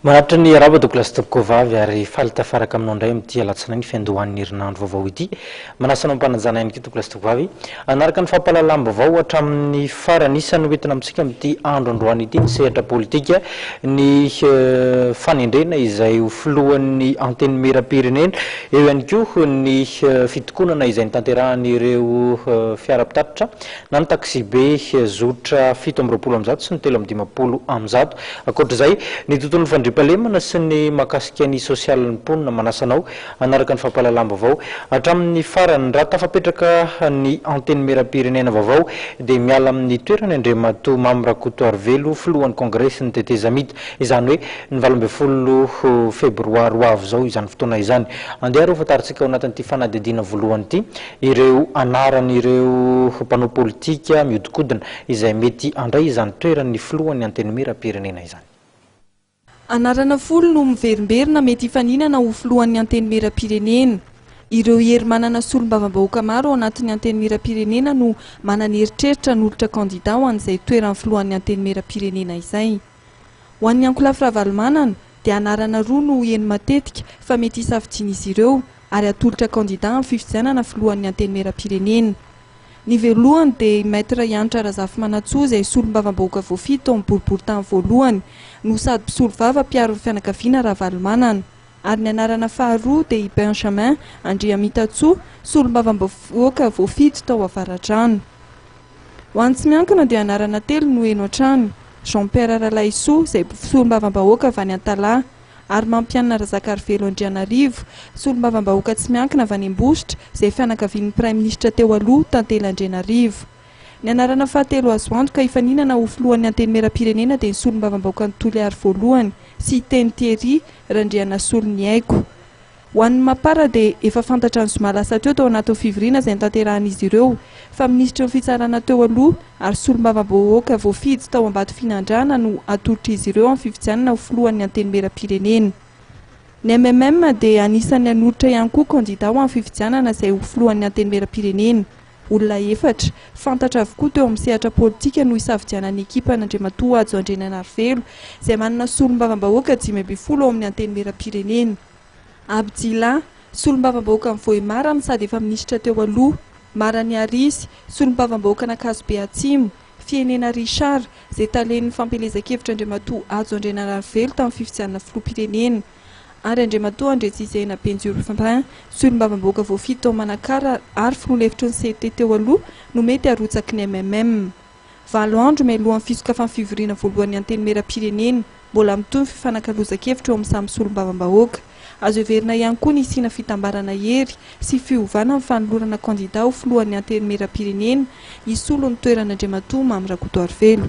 Manatra ny araba Douglas Topkovavy ary falitafaraka aminao indray amin'ity alatsinainy fiandohan'ny herinandro vaovao ity. Manasanao mpanajana ihany koa Douglas Topkovavy. Anaraka ny fampahalalam-baovao hatramin'ny farany isany hoentina amintsika amin'ity andro androany ity ny sehatra politika ny fanendrena izay ho filohan'ny anteny mera-pirenena, eo ihany koa ny fitokonana izay nitanterahan'ireo fiara-pitatitra na ny taxi be zotra 720 sy ny 350. Ankoatr'izay ny tontolon'ny fandriampahalemana sy ny mahakasika ny sosialin'ny mponina manasanao anaraka ny fampahalalam-baovao hatramin'ny farany raha tafapetraka ny anteny mera-pirenena vaovao dia miala amin'ny toerany Andriamatoa Mamy Rakotoarivelo filohan'ny kongresy ny tetezamita, izany hoe ny 12 febroary ho avy zao izany fotoana izany. Andeha reo fatarintsika ao anatin'ity fanadihadiana voalohany ity ireo anaran'ireo mpanao politika miodikodina izay mety andray izany toeran'ny filohan'ny anteny mera-pirenena izany. Anarana folo no miverimberina mety hifaninana ho filohan'ny anteny mera-pirenena. Ireo hery manana solombavam-bahoaka maro ao anatin'ny anteny mera-pirenena no manana eritreritra n'olitra kandida ho an'izay toeran'ny filohan'ny anteny mera-pirenena izay. Ho an'ny Ankolafy Ravalomanana dia anarana roa no heny matetika fa mety hisafidian'izy ireo ary atolotra kandida amin'ny fifidianana filohan'ny anteny mera-pirenena. Ny voalohany dia Maître Yantra Razafy Manatsoa izay solombavam-bahoaka voafito amin'ny boribory tany voalohany no sady mpisolo vava mpiaro ny fianakaviana Ravalomanana. Ary ny anarana faharoa dia Benjamin Andriamitatsoa solombavam-bahoaka voafito tao Avaradrano. Ho an'ny tsy miankina dia anarana telo no heno hatrany: Jean-Pierre Ralaisoa izay solombavam-bahoaka avy any Antalaha, ary Mampianina Razankarivelo Andrianarivo solombavam-bahoaka tsy miankina avy any Ambositra izay fianakavian'ny Prime Ministra teo aloha Tantely Andrianarivo. Ny anarana fahatelo azo antoka hifaninana ho filohan'ny anteny mera-pirenena dia ny solombavam-bahoaka ny Toliary voalohany sy Teny Thierry Randrianasolo ny Aiko. Ho an'ny Mapara dia efa fantatra ny zoma lasa teo anatin'ny fivoriana izay nitanterahan'izy ireo fa ministra ny fitsarana teo aloha ary solombavam-bahoaka voafidy tao Ambatofinandrana no atolotr'izy ireo amin'ny fifidianana ho filohan'ny anteny mera-pirenena. Ny MMM dia anisan'ny hanolotra ihany koa kandida ho amin'ny fifidianana izay ho filohan'ny anteny mera-pirenena. Olona efatra fantatra avokoa teo amin'ny sehatra politika no hisafidianan'ny ekipa n'Andriamatoa Adzo Andrianarivelo izay manana solombavam-bahoaka 520 ao amin'ny anteny mera-pirenena. Abdila solombavam-bahoaka amin'ny Vohemara sady efa minisitra teo aloha. Marany Arisy solombavam-bahoaka n'Ankazobe Atsimo. Fienena Richard izay talen'ny fampelezan-kevitra Andriamatoa Adzo Andrianarivelo tamin'ny fifidianana filoham-pirenena. Ary Andriamatoa Andretsisaina Benjuru Fampin solombavam-bahoaka voafito tao Manakara ary filoha-hevitry ny CT teo aloha no mety harotsaky ny MMM. Valo andro mialohan'ny fisokafana fivoriana voalohan'ny anteny mera-pirenena, mbola mitony fifanankalozan-kevitra eo amin'ny samy solombavam-bahoaka. Azo heverina ihany koa ny isiana fitambarana hery sy fiovana amin'ny fanolorana kandida ho filohan'ny anteny mera-pirenena hisolo ny toeran'Andriamatoa Mamy Rakotoarivelo.